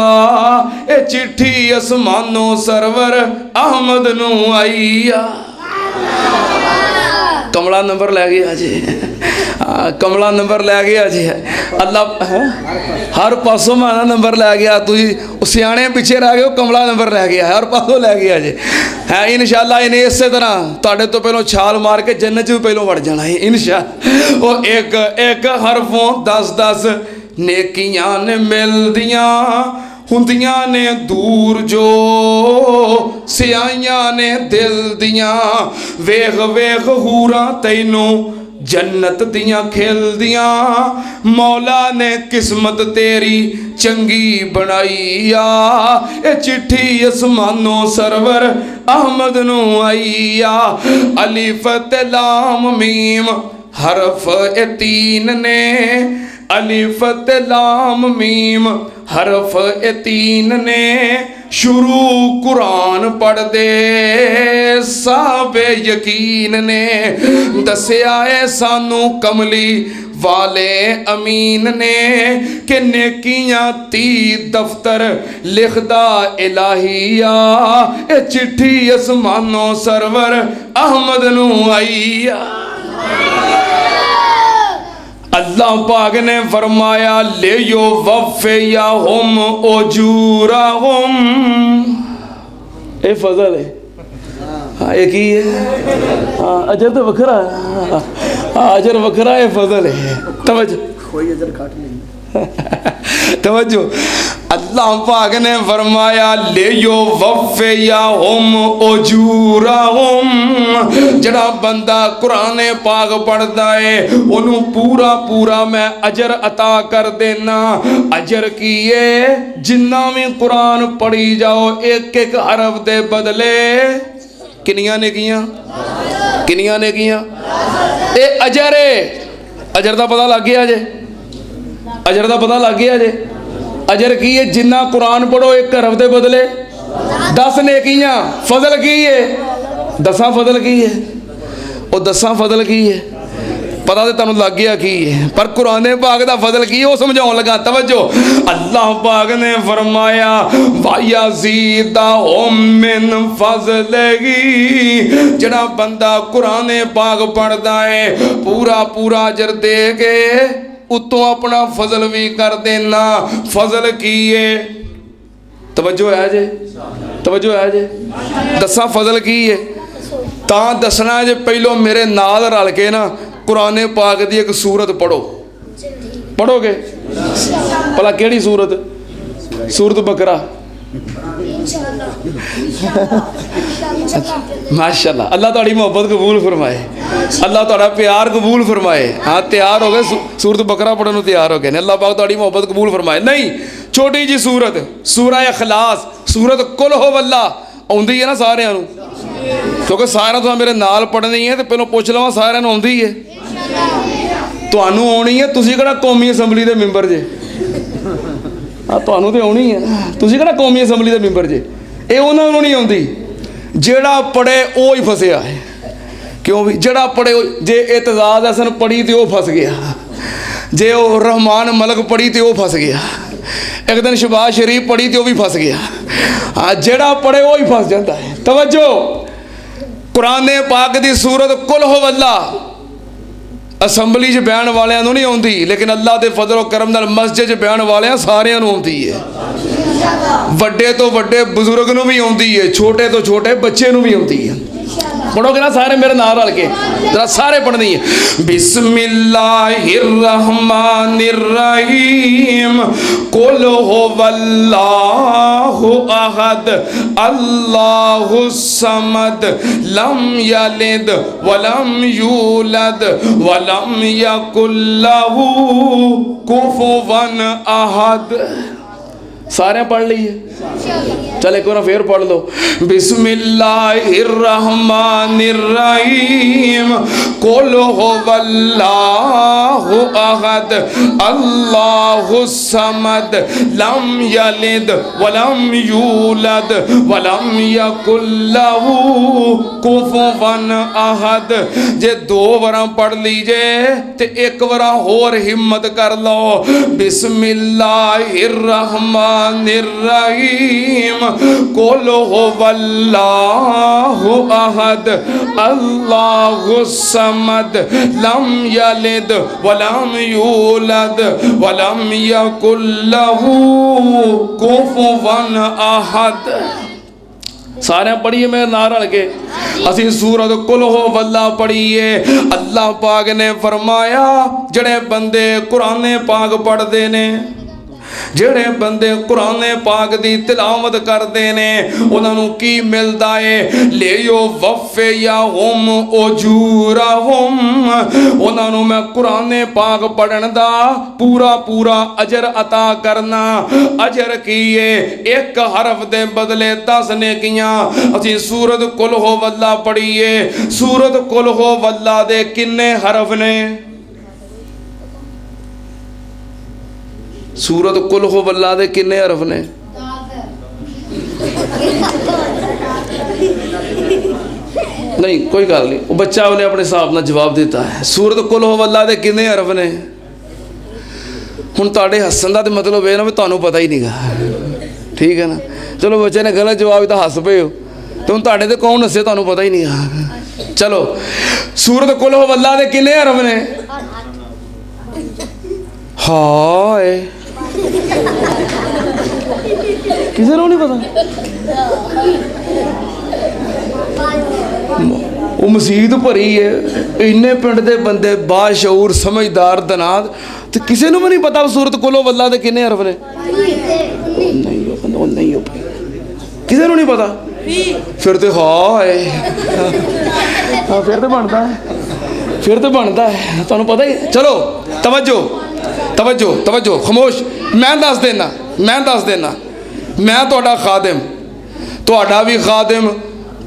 ए चिट्ठी आसमानों सरवर अहमद नू आई आ। कमला नंबर लै गया जी, कमला नंबर लै गया जी। अल्लाह है हर पासों माना नंबर लै गया। तुम सियाने पिछे रह गए, कमला नंबर लै गया, हर पासों लै गया जी। है इंशाअल्लाह इन्हें इस तरह तुहाडे तो पहलों छाल मार के जन्नत च भी पहलों वड़ जाना है इंशाअल्लाह। वो एक एक हरफों 10-10 नेकियां ने मिलदियां हुंदियां ने दूर जो सियाइयां ने दिल दियां। वेख वेख हूरां तैनू जन्नत दियां खिलदियां, मौला ने किस्मत तेरी चंगी बनाई आ। ए चिट्ठी आसमानों सरवर अहमद नू आई आ। अलिफ ते लाम मीम हरफ ए 3 ने, अलिफ ते लाम मीम हरफ ए 3 ने। शुरू कुरान पढ़ दे साबे यकीन ने, दसिया है सानू कमली वाले अमीन ने कि नेकियां 30 दफ्तर लिखदा इलाहिया। ए चिट्ठी आसमानों सरवर अहमद नू आई आ। अल्लाह पाक ने फरमाया ले यो वफ़े या हम ओजूरा हम। ये फजल है, हाँ एक ही है। हाँ अजर तो वखरा है, हाँ अजर वखरा है, फजल है। तवज्जो कोई अजर काट नहीं। तवज्जो अल्लाह पाक ने फरमाया ले यो वफ़े या हम ओजूरा हम। जड़ा बंदा कुरान पाक पढ़ता है उन्हों पूरा पूरा मैं अजर अता कर देना। अजर की है जिन्ना भी कुरान पढ़ी जाओ एक एक हरफ दे बदले किनियां नेकियां, किनियां नेकियां। ए अजर है, अजर का पता लग गया जे, अजर का पता लग गया जे। अजर की है जिन्ना कुरान पढ़ो एक हरफ दे बदले 10 नेकियां। फजल की है 10 फजल की है, वो 10 फजल की है। पता तो तुहानू लग गया की है, पर कुरान पाक दा फजल की है वो समझाउण लगा। तवज्जो अल्लाह पाक ने फरमाया वयज़ीदहुम मिन फज़लिही। जड़ा बंदा कुरान पाक पढ़दा है पूरा पूरा अजर दे के उतों अपना फजल भी कर देना। फजल की है, तवज्जो है जे, तवज्जो है जे। 10 फजल की है ता दसना जे। पहलों मेरे नाल रल के ना कुरान पाक दी एक सूरत पढ़ो। पढ़ोगे भला केड़ी सूरत? सूरत बकरा। माशाअल्लाह, अल्लाह तुहाडी मोहब्बत कबूल फरमाए, अल्लाह तुहाडा प्यार कबूल फरमाए। हाँ तैयार हो गए सूरत बकरा पढ़ने को तैयार हो गए ने। अल्लाह पाक तुहाडी मोहब्बत कबूल फरमाए। नहीं छोटी जी सूरत सूरह इखलास, सूरत कुल हो वल्ला आउंदी है ना सारिਆਂ ਨੂੰ, क्योंकि सारा तुहां मेरे नाल पढ़नी है तो पहलों पुछ लवां सारिਆਂ ਨੂੰ आउंदी है। तुहानू आउणी है, तुसीं किहड़ा कौमी असैंबली दे मैंबर जे। हाँ तुहानू तो आउणी है, तुसीं किहड़ा कौमी असैंबली दे मैंबर जे। ये उन्हां नूं नहीं आउंदी, जेड़ा पढ़े वो ही फसिया है। क्यों भी जेड़ा पढ़े, जे एतजाज हसन पढ़ी तो वह फस गया, जे वो रहमान मलक पढ़ी तो वह फस गया, एक दिन शहबाज शरीफ पढ़ी तो भी फस गया। हाँ जेड़ा पढ़े वो ही फस जाता है। तवज्जो कुरान पाक दी सूरत कुल हो वल्ला असैंबली च बहन वालियां नूं नहीं आउंदी, लेकिन अल्लाह के फजल करम नाल मस्जिद च बहन वालियां सारियां नूं आउंदी है। ਵੱਡੇ ਤੋਂ ਵੱਡੇ ਬਜ਼ੁਰਗ ਨੂੰ ਵੀ ਆਉਂਦੀ ਹੈ, ਛੋਟੇ ਤੋਂ ਛੋਟੇ ਬੱਚੇ ਨੂੰ ਵੀ ਆਉਂਦੀ ਹੈ। पढ़ोगे ना सारे मेरे नाल रल के, जरा सारे पढ़नी है। बिस्मिल्लाहिर्रहमानिर्रहीम कुल हुवल्लाहु अहद अल्लाहुस समद लम यलिद वलम यूलद वलम यकुल लहू कुफुवन अहद। सारे पढ़ लिए, चल एक बार फिर पढ़ लो। बिस्मिल्लाहिर्रहमानिर्रहीम कुल हुवल्लाहु अहद अल्लाहुस समद लम यलिद वलम यूलद वलम यकुल लहू कुफुवन अहद। जे दो बार पढ़ लीजे ते एक बार होर हिम्मत कर लो। बिस्मिल्लाहिर्रहमानिर्रहीम कुल हुवल्लाहु अहद अल्लाहुस समद लम यलिद वलम यूलद वलम यकुल लहू कुफुवन अहद। सारे पढ़िए मेरे नाल रल के। असी सूरत कुल हुवल्लाह पढ़िए। अल्लाह पाक ने फरमाया जड़े बंदे कुरान पाक पढ़ते ने, ਜਿਹੜੇ ਬੰਦੇ ਕੁਰਾਨ ਪਾਕ ਦੀ ਤਿਲਾਵਤ ਕਰਦੇ ਨੇ ਉਹਨਾਂ ਨੂੰ ਕੀ ਮਿਲਦਾ ਏ? ਲਿਓ ਵਫਿਯਹੁਮ ਉਜੂਰਹੁਮ। ਉਹਨਾਂ ਨੂੰ ਮੈਂ ਕੁਰਾਨ ਪਾਕ ਪੜਨ ਦਾ ਪੂਰਾ ਪੂਰਾ ਅਜਰ ਅਤਾ ਕਰਨਾ। ਅਜਰ ਕੀ ਏ? ਇੱਕ ਹਰਫ ਦੇ ਬਦਲੇ 10 ਨੇਕੀਆਂ। ਅਸੀਂ ਸੂਰਤ ਕੁਲ ਹੁਵੱਲਾਹ ਪੜ੍ਹੀਏ। ਸੂਰਤ ਕੁਲ ਹੁਵੱਲਾਹ ਦੇ ਕਿੰਨੇ ਹਰਫ ਨੇ? सूरत कुल हुवल्लाह दे किन्ने हरफ ने? नहीं कोई गल नहीं, वो बच्चा उन्हें अपने हिसाब नाल जवाब देता है। सूरत कुल हुवल्लाह दे किन्ने हरफ ने? हुण तुहाडे हस्सण दा ते मतलब ये ना भी तुहानूं पता ही नहींगा, ठीक है ना। चलो बच्चे ने गलत जवाब दिता, हस पे हो तो हुण तुहाडे ते कौन हस्से तुहानूं पता ही नहीं। चलो सूरत कुल हुवल्लाह दे किन्ने हरफ ने? हाय किसी को नहीं पता। वो मसीत भरी है, इन्ने पिंड दे बंदे बाशऊर समझदार दनाद, तो किसी को भी नहीं पता सूरत कुल हुवल्लाह दे किन्ने हरफ ने? नहीं हो पाई, किसी को नहीं पता। फिर तो हाय फिर तो बनता है, फिर तो बनता है, तुहानूं पता ही। चलो तवज्जो तवज्जो तवज्जो, खामोश। मैं दस देना मैं तुहाडा खादिम, तुहाडा भी खादिम,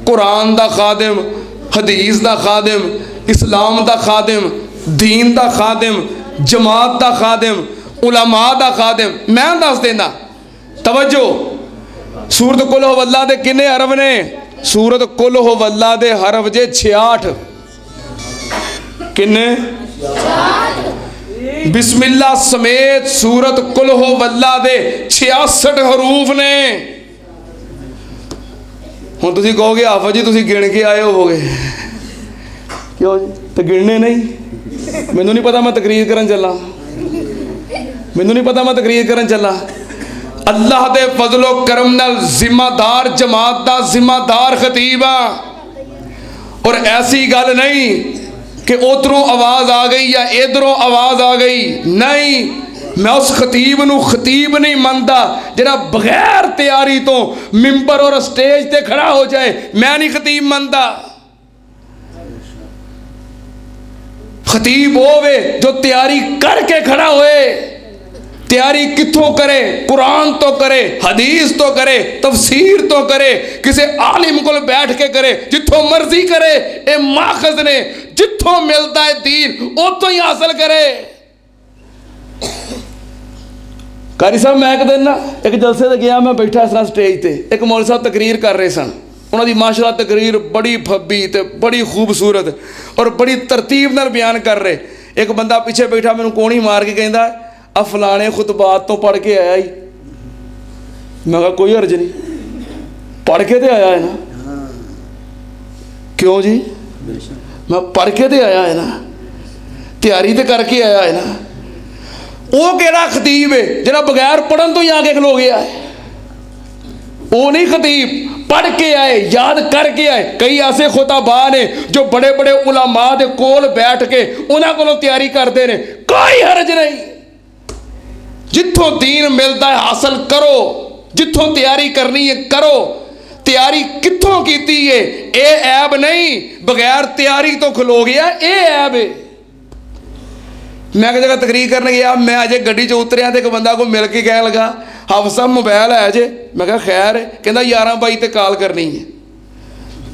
कुरान दा खादिम, हदीस दा खादिम, इस्लाम दा खादिम, दीन दा खादिम, जमात दा खादिम, उलमा दा खादिम। मैं दस देना, तवज्जो। सूरत कुल हुवल्लाह दे किन्ने हरफ ने? सूरत कुल हुवल्लाह दे हरफ जे 66। किन्ने? बिस्मिल्लाह समेत सूरत कुल हुवल्लाह दे 66 हरूफ ने। हुण तुसीं कहोगे हाफिज़ जी तुसीं गिण के आए होवोगे, क्यों जी? तो गिणने नहीं, मैनूं नहीं पता, मैं तकरीर करन चला, मैनूं नहीं पता मैं तकरीर करन चला। अल्लाह दे फजलो करम नाल जिम्मेदार जमात दा जिम्मेदार खतीब आ। और ऐसी गल नहीं कि उधरों आवाज़ आ गई या इधरों आवाज़ आ गई, नहीं। मैं उस खतीब नूं खतीब नहीं मनता जिहड़ा बगैर तैयारी तो मिंबर और स्टेज ते खड़ा हो जाए, मैं नहीं खतीब मनता। खतीब होवे जो तैयारी करके खड़ा होए। तैयारी कित्थों करे? कुरान तो करे, हदीस तो करे, तफसीर तो करे, किसी आलिम को बैठ के करे, जिथों मर्जी करे। ये माखज ने जिथों मिलता है दीन उतों ही हासिल करे। कारी साहब मैं एक दिन ना एक जलसे ते गया, मैं बैठा इस तरह स्टेज ते, एक मौलवी साहब तकरीर कर रहे सन। उन्होंने माशाअल्लाह तकरीर बड़ी फब्बी ते बड़ी खूबसूरत और बड़ी तरतीब नाल बयान कर रहे। एक बंदा पीछे बैठा मैनूं कोणी मार के कहंदा आ फलाने खुतबात तो पढ़ के आया ही। मैं कहा कोई हर्ज नहीं, पढ़ के तो आया है ना। क्यों जी? मैं पढ़ के तो आया है ना, तैयारी तो करके आया है ना। वो केड़ा खतीब है जिहड़ा बगैर पढ़न तो ही आके खलो गया है? वो नहीं खतीब, पढ़ के आए, याद करके आए। कई ऐसे खुताबा ने जो बड़े बड़े उलमा दे कोल बैठ के उन्होंने कोलों तैयारी करते हैं। कोई हर्ज नहीं, जिथों दीन मिलता है हासिल करो, जिथों तैयारी करनी है करो। तैयारी कित्थों कीती है ये ऐब नहीं, बगैर तैयारी तो खलो गया ये ऐब है। मैं एक जगह तकरीर करने गया, मैं अजे गड्डी चो उतरिया तो एक बंदा को मिल के कह लगा हाफिज़ साहब मोबाइल है जे? मैं कहा खैर है। कहता 11 ते कॉल करनी है।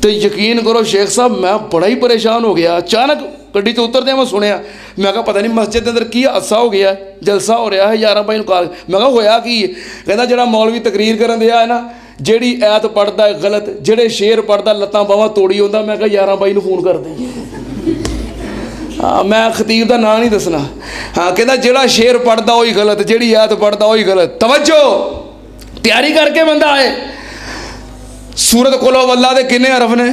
तो यकीन करो शेख साहब मैं बड़ा ही परेशान हो गया। अचानक गड्डी चो उतरदे मैं सुनिया, मैं कहा पता नहीं मस्जिद के अंदर की हादसा हो गया, जलसा हो रहा है 11 कॉल। मैं कहा होया की? कहता जो मौलवी तकरीर करन दिया है ना, ਜਿਹੜੀ ਐਤ पढ़ता है गलत, ਜਿਹੜੇ शेर पढ़ता ਲੱਤਾਂ ਬਾਹਾਂ ਤੋੜੀ ਹੁੰਦਾ। मैं कहा 11 ਨੂੰ फोन कर दईए। हाँ मैं खतीब का नाम नहीं दसना। हाँ कहता ਜਿਹੜਾ शेर पढ़ता वही गलत, ਜਿਹੜੀ ਐਤ पढ़ता वही गलत। तवज्जो, तैयारी करके बंदा आए। सूरत कुल वल्लाह दे किन्ने हरफ ने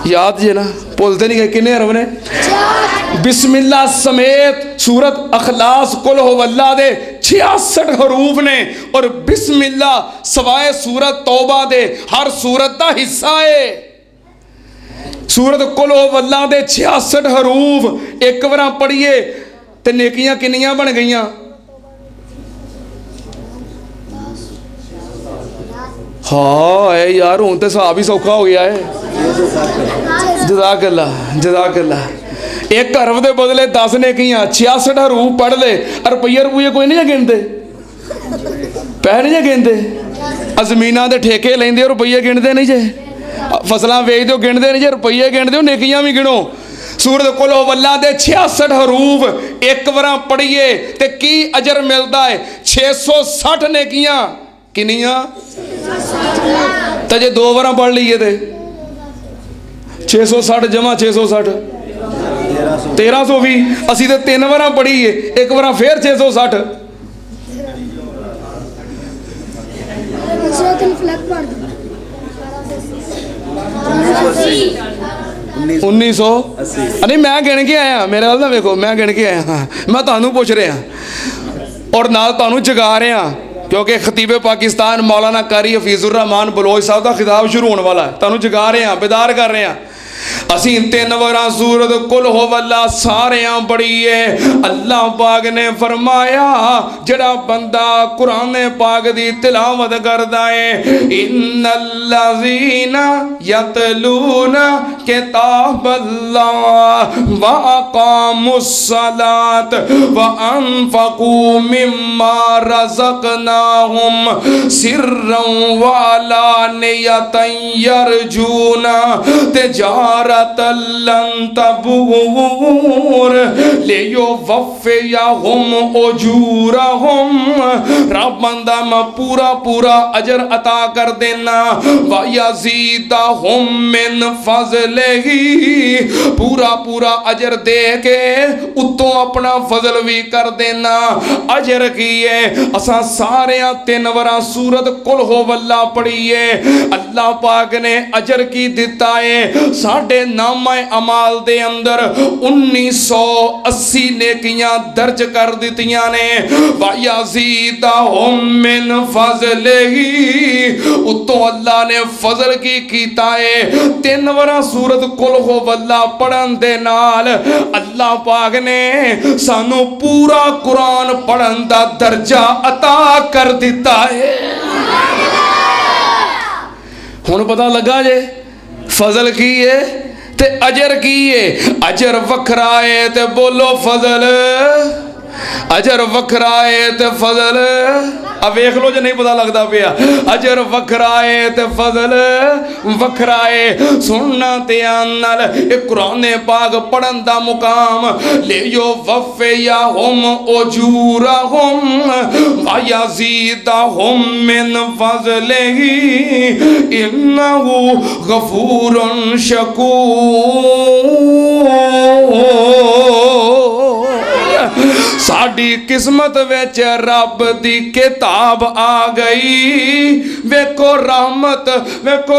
याद जे ना, भुलते नहीं गए किन्ने हरफ ने? बिस्मिल्लाह समेत सूरत अखलास कुल वल्लाह दे 66 हरूफ ने, और बिस्मिल्लाह सवाए सूरत तौबा दे हर सूरत का हिस्सा है। सूरत कुल वल्लाह दे 66 हरूफ एक बार पढ़िए तो नेकियां किन्नियां बन गई? हाँ है यार, हूँ तो हिसाब ही सौखा हो गया है। जज़ाकल्लाह जज़ाकल्लाह। एक हरफ के बदले 10 नेकियां, 66 हरूफ पढ़ ले। रुपये कोई नहीं गिनते, पैसे नहीं गिनते। जमीना के ठेके लेंदे रुपये गिनते नहीं जे, फसलां वेचदे हो गिनते नहीं जे, रुपये गिनते हो, नेकियां भी गिनो। सूरत कुल वल्लाह दे 66 हरूफ एक बार पढ़िए तो की अजर मिलता है? 660 नेकियां। किनियां? तो जे 2 बार पढ़ लीए तो 660 जमा 660 1320। असी तो 3 बार पढ़ीए, एक बार फिर 660। 1980 नहीं मैं गिन के आया, मेरे वाल ना वेखो, मैं गिन के आया। हाँ मैं तुहानू पूछ रहा और नाल तुहानू जगा रहा, क्योंकि खतीब पाकिस्तान मौलाना कारी हफीजुर रहमान बलोच साहब का खिताब शुरू होने वाला है। तुहानू जगा रहे हैं, बेदार कर रहे हैं। असी 3 बार सूरत कुल वल्लाह सारे पढ़ीए। अल्लाह पाक ने फरमाया जड़ा बंदा कुरान पाक दी तिलावत करदा है, इन्नल्लज़ीना यतलूना किताबल्लाह व अक़ामुस्सलात व अनफ़क़ू मिम्मा रज़क़नाहुम सिर्रन व अलानियतन यरजूना तिजारतन तबूर लियुवफ़्फ़ियहुम उजूरहुम। रब बंदा मैं पूरा पूरा अजर अता कर देना, व यज़ीदहुम मिन फ़ज़लिही, पूरा पूरा अजर दे के उत्तों अपना फजल भी कर देना। अजर की है असा सारे 3 बार सूरत कुल वल्लाह पढ़ीए। अल्लाह पाक ने अजर की दिता है। साढ़े नामा अमाल दे अंदर 1980 नेकियां दर्ज कर दितियां ने। वयज़ीदहुम मिन फ़ज़लिही, उतो अल्लाह ने फजल की कीता है। 3 बार सूरत कुल वल्लाह पढ़न दे नाल अल्लाह पाक ने सानू पूरा कुरान पढ़न दा दर्जा अता कर दिता है। हुण पता लगा जे फजल की है ते अजर की है। अजर वखरा है ते बोलो फजल, अजर वखरा है ते फजल। अब वेख लो जो नहीं पता लगता पिया, अजर वखरा है ते फजल वखरा है। सुनना ध्यान नाल एक कुरान पाक पढ़न दा मुकाम, लियो वफ़्फ़ियहुम उजूरहुम व यज़ीदहुम मिन फ़ज़लिही इन्नहु गफूरुन शकूर। साड़ी किस्मत विच रब दी किताब आ गई। वेखो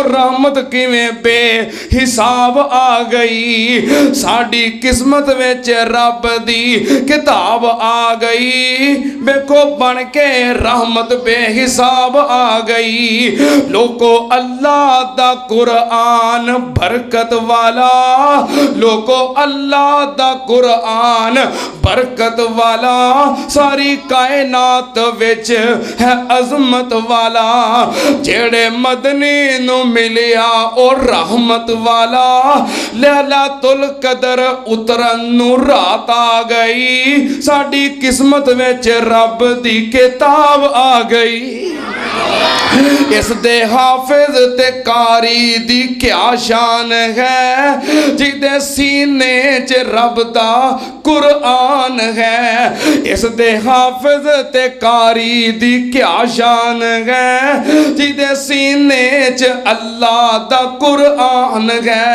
रहमत किवें बेहिसाब आ गई। साड़ी किस्मत विच रब दी किताब आ गई। देखो बन के रहमत बेहिसाब आ गई। लोगो अल्लाह दा कुरान बरकत वाला, लोगो अल्लाह दा कुरान बरकत वाला, सारी कायनात विच है अजमत वाला। जेड़े मदनी नू मिलिया ओ रहमत वाला, लैलातुल कदर उतरन नू रात आ गई। साडी किस्मत विच रब दी किताब आ गई। इस दे हाफिज ते कारी दी क्या शान है, जिदे सीने च रब दा कुरान है। इस दे हाफिज ते कारी दी क्या शान है, जिदे सीने च अल्लाह दा कुरान है।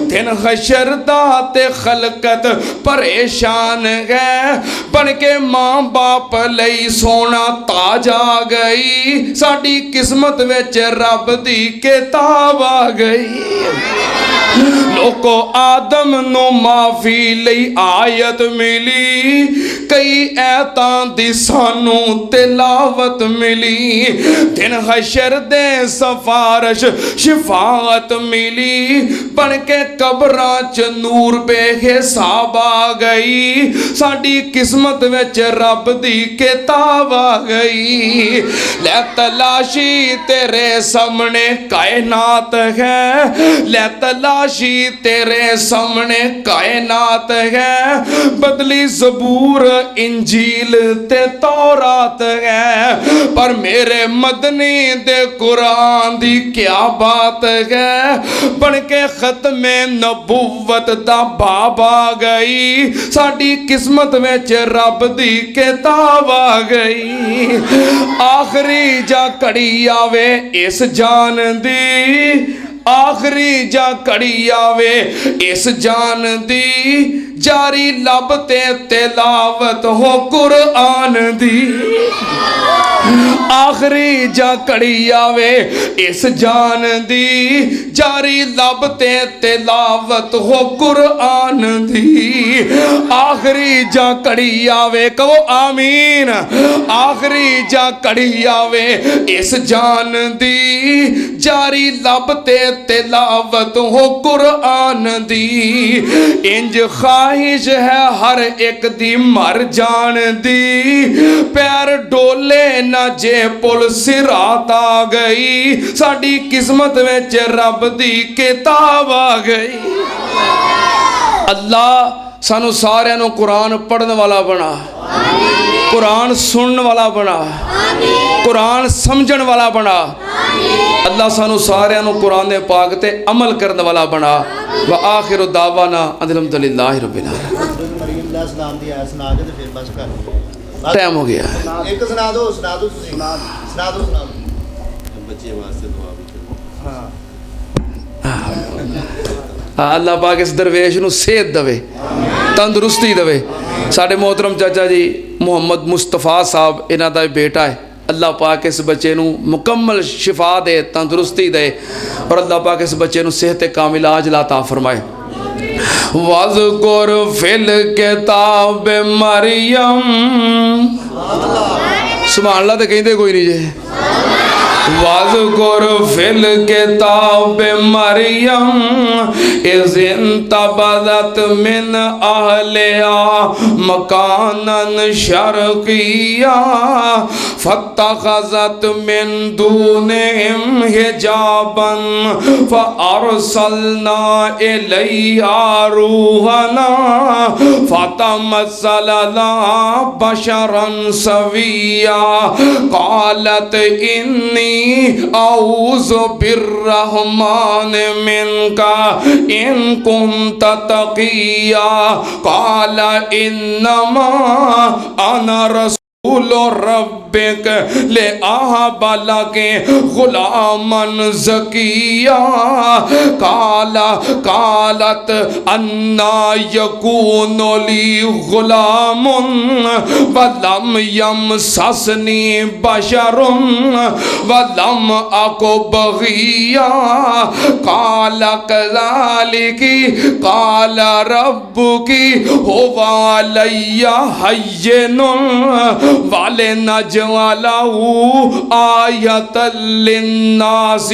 दिन हशर दा ते खलकत परेशान है, बन के मां बाप लई सोना ताज आ गई। साडी किस्मत विच रब दी किताब आ गई। लोको आदम नु माफी लई आयत मिली, कई ऐतां दी सानू तिलावत मिली। दिन हशर दे सफारश शिफाअत मिली, बन के कब्रां च नूर बेहिसाब आ गई। साडी किस्मत विच रब दी किताब आ गई। लै तलाशी तेरे सामने कायनात है, लै तलाशी तेरे सामने कायनात है। बदली ज़बूर इंजील ते तौरात है, पर मेरे मदनी दे कुरान दी क्या बात है। बन के खत्मे नबुव्वत दा बाब आ गई। साडी किस्मत विच रब दी किताब आ गई। आखरी जा घड़ी आवे इस जान दी, आखरी जा घड़ी आवे इस जान दी, जारी लब ते तिलावत हो कुरान दी। आखरी जा घड़ी आवे इस जान दी, जारी लब ते तिलावत हो कुरान दी। आखरी जा घड़ी आवे, कहो आमीन। आखरी जा घड़ी आवे इस जान दी, जारी लब ते तिलावत हो कुरान दी। इंज ख्वाहिश है हर एक दी मर जान दी, पैर डोले ना जे पुल सिरात आ गई। साडी किस्मत विच रब दी किताब आ गई। अल्लाह सानू सारिਆਂ ਨੂੰ कुरान पढ़न वाला बना, कुरान सुनने वाला बना, कुरान समझण वाला बना। अल्लाह सानू सारिਆਂ ਨੂੰ कुरान पाक ते अमल करने वाला बना। व आखिर दावाना अल्हम्दुलिल्लाहि रब्बिल आलमीन। टाइम हो गया है। एक सुना दो तुसी, सुना दो बच्चे वास्ते दुआ भी करो। अल्लाह पाक इस दरवेश नू सेहत दवे, तंदुरुस्ती दवे। साडे मोहतरम चाचा जी मुहम्मद मुस्तफा साहब इन्हां दा बेटा है। अल्लाह पाक इस बच्चे नू मुकम्मल शिफा दे, तंदुरुस्ती दे, और अल्लाह पाक इस बच्चे नू सेहत कामिल आजिला अता फरमाए। वज़कुर फिल किताब मरियम, सुभान अल्लाह ते कहंदे कोई नहीं जे। वज़कुर फिल किताब मरियम इज़ इंतबज़त मिन अहलिहा मकानन शर्क़िया फत्तख़ज़त मिन दूनिहिम हिजाबन फ़अरसलना इलैहा रूहना फ़तमस्सल लहा बशरन सविया क़ालत इन्नी औज़ु बिर्रहमान मिनका इन कुंत तक़िया क़ाल इन्नमा अना रसूल रब्बिक ले आहबला के गुलामन ज़किया कालत अन्ना यकूनु ली गुलामुन वलम यमससनी बशरुन वलम अकु बगिया काल कज़ालिकी काल रब्बुकी हुवा अलैया हय्यनुन والے نجعلہ آیۃ للناس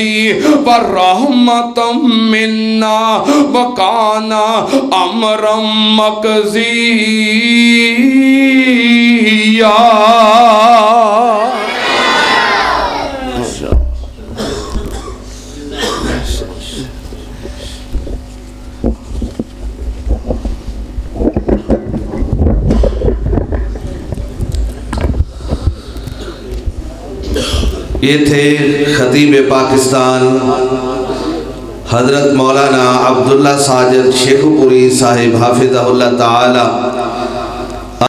ورحمۃ منا وکان امرا مقضیا. یہ تھے خطیب پاکستان حضرت مولانا عبداللہ ساجد شیخو پوری صاحب حافظہ اللہ تعالی.